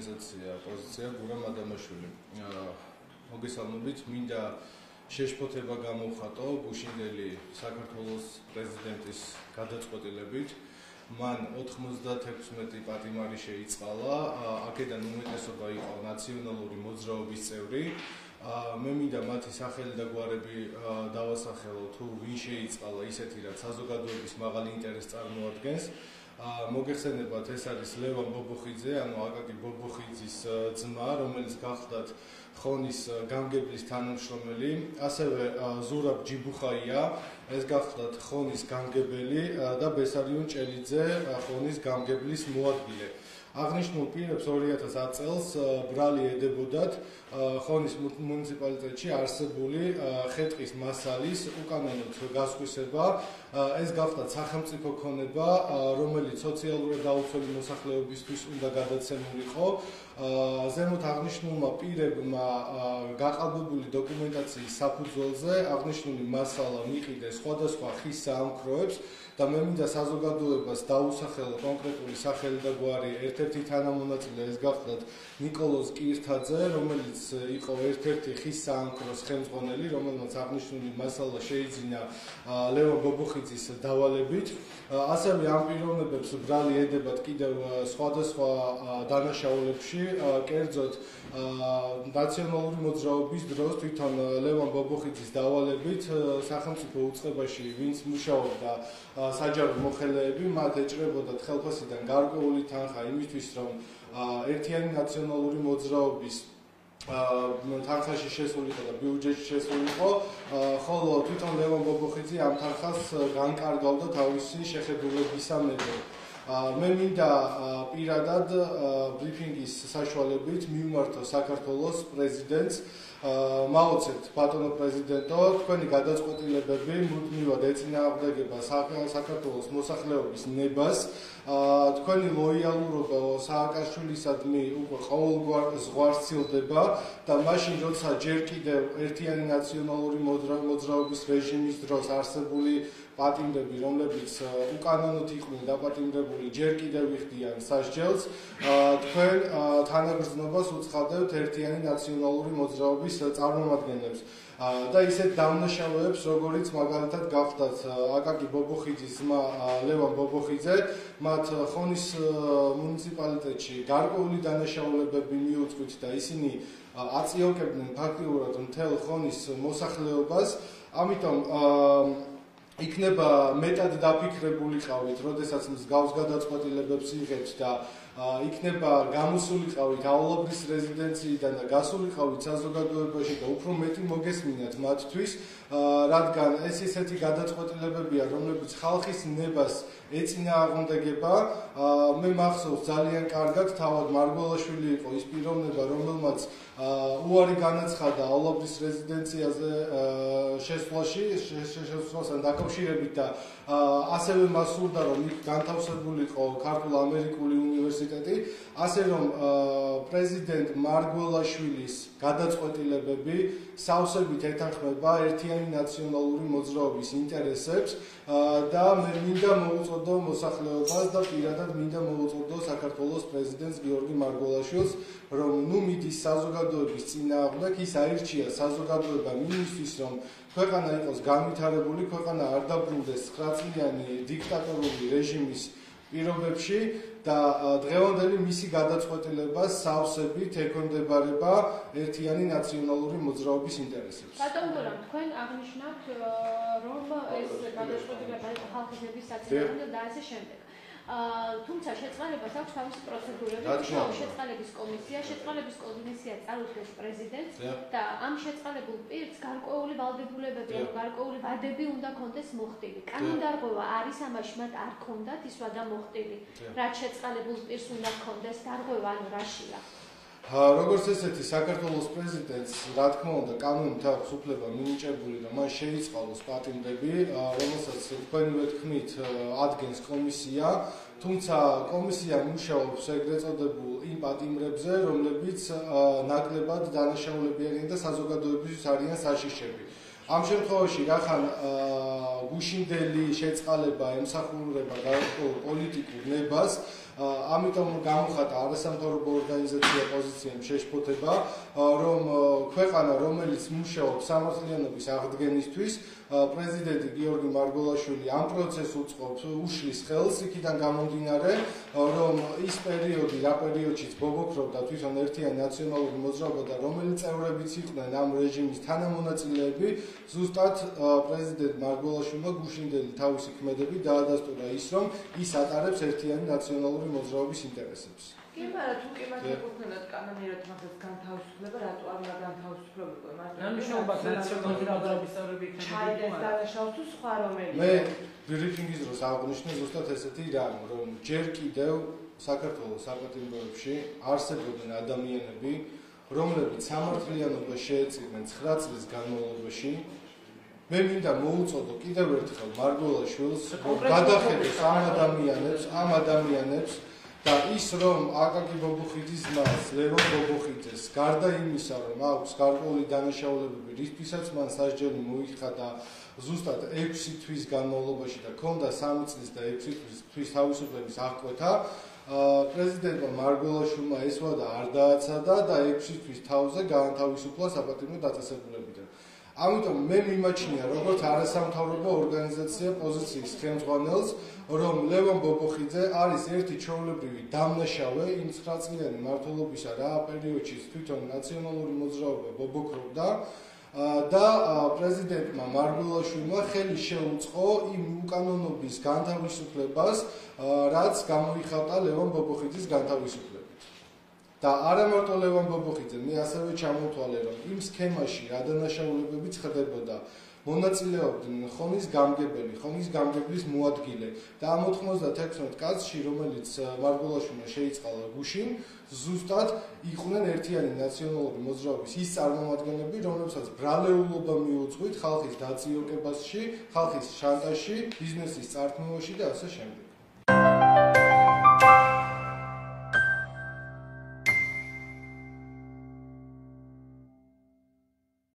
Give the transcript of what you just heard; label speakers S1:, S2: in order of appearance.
S1: ორგანიზაცია პოზიცია გურამ ადამაშვილი. მოგესალმებით, მინდა შეშფოთება გამოვხატო გუშინდელი საქართველოს პრეზიდენტის გადაწყვეტილებით. მან 96 პატიმარი შეიწყალა, აქედან უმეტესობა იყო ნაციონალური მოძრაობის წევრი. მე მინდა მათი სახელი და გვარები დავასახელო, თუ ვინ შეიწყალა ისეთი, რაც საზოგადოების მაღალ ინტერესს წარმოადგენს. მოგეხსენებათ, ეს არის ლევან ბობოხიძე, ანუ აკაკი ბობოხიძის ძმა, რომელიც გახლდათ ხონის გამგებლის თანამშრომელი, ასევე ზურაბ ჯიბუხაია, ეს გახლდათ ხონის გამგებელი და ბესარიონ ჭელიძე, ხონის გამგებლის მოადგილე. აღნიშნულ პირებს 2010 წელს ბრალი ედებოდათ ხონის მუნიციპალიტეტში არსებული ხე-ტყის მასალის უკანონოდ გასხვისება. ეს გახლდათ სახელმწიფო ქონება, რომელიც სოციალურად დაუცველი მოსახლეობისთვის უნდა გადაცემულიყო. ზემოთ აღნიშნულმა პირებმა გაყალბებული დოკუმენტაციის საფუძველზე აღნიშნული მასალა მიყიდეს სხვადასხვა ხის საამქროებს და მე მინდა საზოგადოებას დაუსახელო კონკრეტული სახელი და გვარი ერთ-ერთი თანამონაწილე, ეს გახლდათ ნიკოლოზ კირთაძე, რომელიც იყო ერთ-ერთი ხის საამქროს ხელმძღვანელი, რომელმაც აღნიშნული მასალა შეიძინა ლევან ბობოხიძის დავალებით. ასევე ამ პიროვნებებს ბრალი ედებათ კიდევ სხვადასხვა დანაშაულებში, კერძოდ ნაციონალური მოძრაობის დროს თვითონ ლევან ბობოხიძის დავალებით სახელმწიფო უწყებაში ვინც მუშაობდა საჯარო მოხელეები, მათ ეჭრებოდათ ხელფასიდან გარკვეული თანხა იმისთვის, რომ ერთიანი ნაციონალური მოძრაობის თანხაში შესულიყო და ბიუჯეტში შესულიყო, ხოლო თვითონ ლევან ბობოხიძე ამ თანხას განკარგავდა თავისი შეხედულებისამებრ. მე მინდა პირადად ბრიფინგის საშუალებით მივმართო საქართველოს პრეზიდენტს, მავუწევთ ბატონო პრეზიდენტო, თქვენი გადაწყვეტილებები მუდმივად ეწინააღმდეგება საქართველოს მოსახლეობის ნებას. თქვენი ლოიალურობა სააკაშვილისადმი უკვე ყოველგვარ ზღვარცილდება და მაშინ როცა ჯერ კიდევ ერთიანი ნაციონალური მოძრაობის რეჟიმის დროს არსებული პატიმრები, რომლებიც უკანონოდ იყვნენ დაპატიმრებული, ჯერ კიდევ იხდიან სასჯელს, თქვენ თანაგრძნობას უცხადებთ ერთიანი ნაციონალური მოძრაობის წარმომადგენლებს. და ისეთ დამნაშავეებს, როგორიც მაგალითად გახლდათ აკაკი ბობოხიძის ძმა ლევან ბობოხიძე, მათ ხონის მუნიციპალიტეტში გარკვეული დანაშაულებები მიუწვით და ისინი აწიოკებდნენ ფაქტიურად მთელ ხონის მოსახლეობას. ამიტომ იქნება მეტად დაფიქრებულიყავით, როდესაც მსგავს გადაწყვეტილებებს იღებთ და იქნება გამოსულიყავით აულობრის რეზიდენციიდან და გასულიყავით საზოგადოებაში და უფრო მეტი მოგესმინათ მათთვის, რადგან ეს ისეთი გადაწყვეტილებებია, რომლებიც ხალხის ნებას ეწინააღმდეგება. მე მახსოვს ძალიან კარგად, თავად მარგველაშვილი იყო ის პიროვნება, რომელმაც უარი განაცხადა აულობრის რეზიდენციაზე შესვლასთან დაკავშირებით და ასევე მას სურდა, რომ იქ განთავსებულიყო ქართულ-ამერიკული უნივერსიტეტი, ასე რომ პრეზიდენტ მარგველაშვილის გადაწყვეტილებები სავსებით ეთანხმება ერთიანი ნაციონალური მოძრაობის ინტერესებს და მე მინდა მოუწოდო მოსახლეობას და პირადად მინდა მოუწოდო საქართველოს პრეზიდენტს გიორგი მარგველაშვილს, რომ ნუ მიდის საზოგადოების წინააღმდეგ, ის აირჩია საზოგადოება იმისთვის, რომ ქვეყანა იყოს განვითარებული, ქვეყანა არ დაბრუნდეს 9 წლიანი დიქტატორული რეჟიმის პირობებში და დღევანდელი მისი გადაწყვეტილება სავსებით ექვემდებარება ერთიანი ნაციონალური მოძრაობის ინტერესებს.
S2: ბატონო გურამ, თქვენ აღნიშნავთ, რომ ეს გადაწყვეტილება იყო ხალხის ნების საწინააღმდეგო და ასე შემდეგ. თუმცა შეწყალებას აქვს თავისი პროცედურები, შეწყალების კომისია, შეწყალების კომისია წარუდგენს პრეზიდენტს და ამ შეწყალებულ პირს გარკვეული ვალდებულებები, გარკვეული ვადები უნდა კონდეს მოხდილი. კანონდარღვევა არის ამაში, მათ არ ქონდათ ის ვადა მოხდილი, რაც შეწყალებულ პირს უნდა კონდეს დარღვევა, ანუ რაშია.
S1: როგორც ესეთი საქართველოს პრეზიდენტს, რა თქმა უნდა, კანონით აქვს უფლება მინიჭებული, რომ მან შეიწყალოს პატიმრები, რომელსაც თქვენივე თქმით ადგენს კომისია, თუმცა კომისია მუშაობს ეგრეთ წოდებულ იმ პატიმრებზე, რომლებიც ნაკლებად დანაშაულებიანი და საზოგადოებისთვის არიან საშიშები. ამ შემთხვევაში რახან გუშინდელი შეწყალება ემსახურება გარკვეულ პოლიტიკურ ნებას, ამიტომ გამოხატა არასამთავრობო ორგანიზაცია პოზიციამ შეშფოთება, რომ ქვეყანა, რომელიც მუშაობს სამართლიანობის აღდგენისთვის, პრეზიდენტი გიორგი მარგველაშვილი ამ პროცესს უწყობს, უშლის ხელს იქიდან გამომდინარე, რომ ის პერიოდი, რა პერიოდშიც ბობოქრობდა თვითონ ერთიანი ნაციონალური მოძრაობა და რომელიც წევრებიც იყვნენ ამ რეჟიმის თანამონაწილეები, ზუსტად პრეზიდენტ მარგველაშვილმა გუშინდელი თავისი ქმედებით დაადასტურა ის, რომ ის ატარებს ერთიანი ნაციონალური მოძრაობის ინტერესებს.
S3: კი, მაგრამ თუ კი მათ ეკუთვნოდათ კანონიერად მაგას განთავისუფლება, რატო არ უნდა განთავისუფლებულიყო?
S4: ნამუშევრობა ნაციონალური მოძრაობის წევრები იქნება.
S3: ჩაიდეს დანაშაულს თუ სხვა რომელი?
S1: მე ბრიფინგის დროს აღვნიშნე ზუსტად ესეთი რამ, რომ ჯერ კიდევ საქართველოს საპატიმროებში არსებობენ ადამიანები, რომლებიც სამართლიანობას შეეწირნენ 9 წლის განმავლობაში. მე მინდა მოუწოდო კიდევ ერთხელ მარგველაშვილს, რომ გადახედოს ამ ადამიანებს და ის რომ აკაკი ბობოხიძის ძმას ლევონ ბობოხიძეს გარდა იმისა, რომ აქვს გარკვეული დანაშაულებები, რისთვისაც მან სასჯელი მოიხადა ზუსტად 6 თვის განმავლობაში და ჰქონდა 3 წლის და 6 თვის თავისუფლების აღკვეთა, პრეზიდენტმა მარგველაშვილმა ესვა და არ დააცადა და 6 თვის თავზე გაანთავისუფლა საპატიმრო დაწესებულებიდან. ამიტომ მე მიმაჩნია როგორც არასამთავრობო ორგანიზაცია პოზიციის ხელმძღვანელს, რომ ლევონ ბობოხიძე არის ერთი ჩვეულებრივი დამნაშავე იმ 9 წლიანი მმართველობისა რა პერიოდში თვითონ ნაციონალური მოძრაობა ბობოქრობდა და პრეზიდენტმა მარგველაშვილმა ხელი შეუწყო იმ უკანონობის განთავისუფლებას, რაც გამოიხატა ლევონ ბობოხიძის განთავისუფლებით. და არა მარტო ლევონ ბობოხიძე, მე ასევე ჩამოვთვალე, რომ იმ სქემაში რა დანაშაულებებიც ხდებოდა. მონაწილეობდნენ ხონის გამგებლის მოადგილე და ამ 96 კაცში, რომელიც მარგველაშვილმა შეიწყალა გუშინ, ზუსტად იყვნენ ერთიანი ნაციონალური მოძრაობის ის წარმომადგენლები, რომლებსაც ბრალეულობა მიუძღვით ხალხის დაციოკებაში, ხალხის შანტაჟში, ბიზნესის წართმევაში და ასე შემდეგ.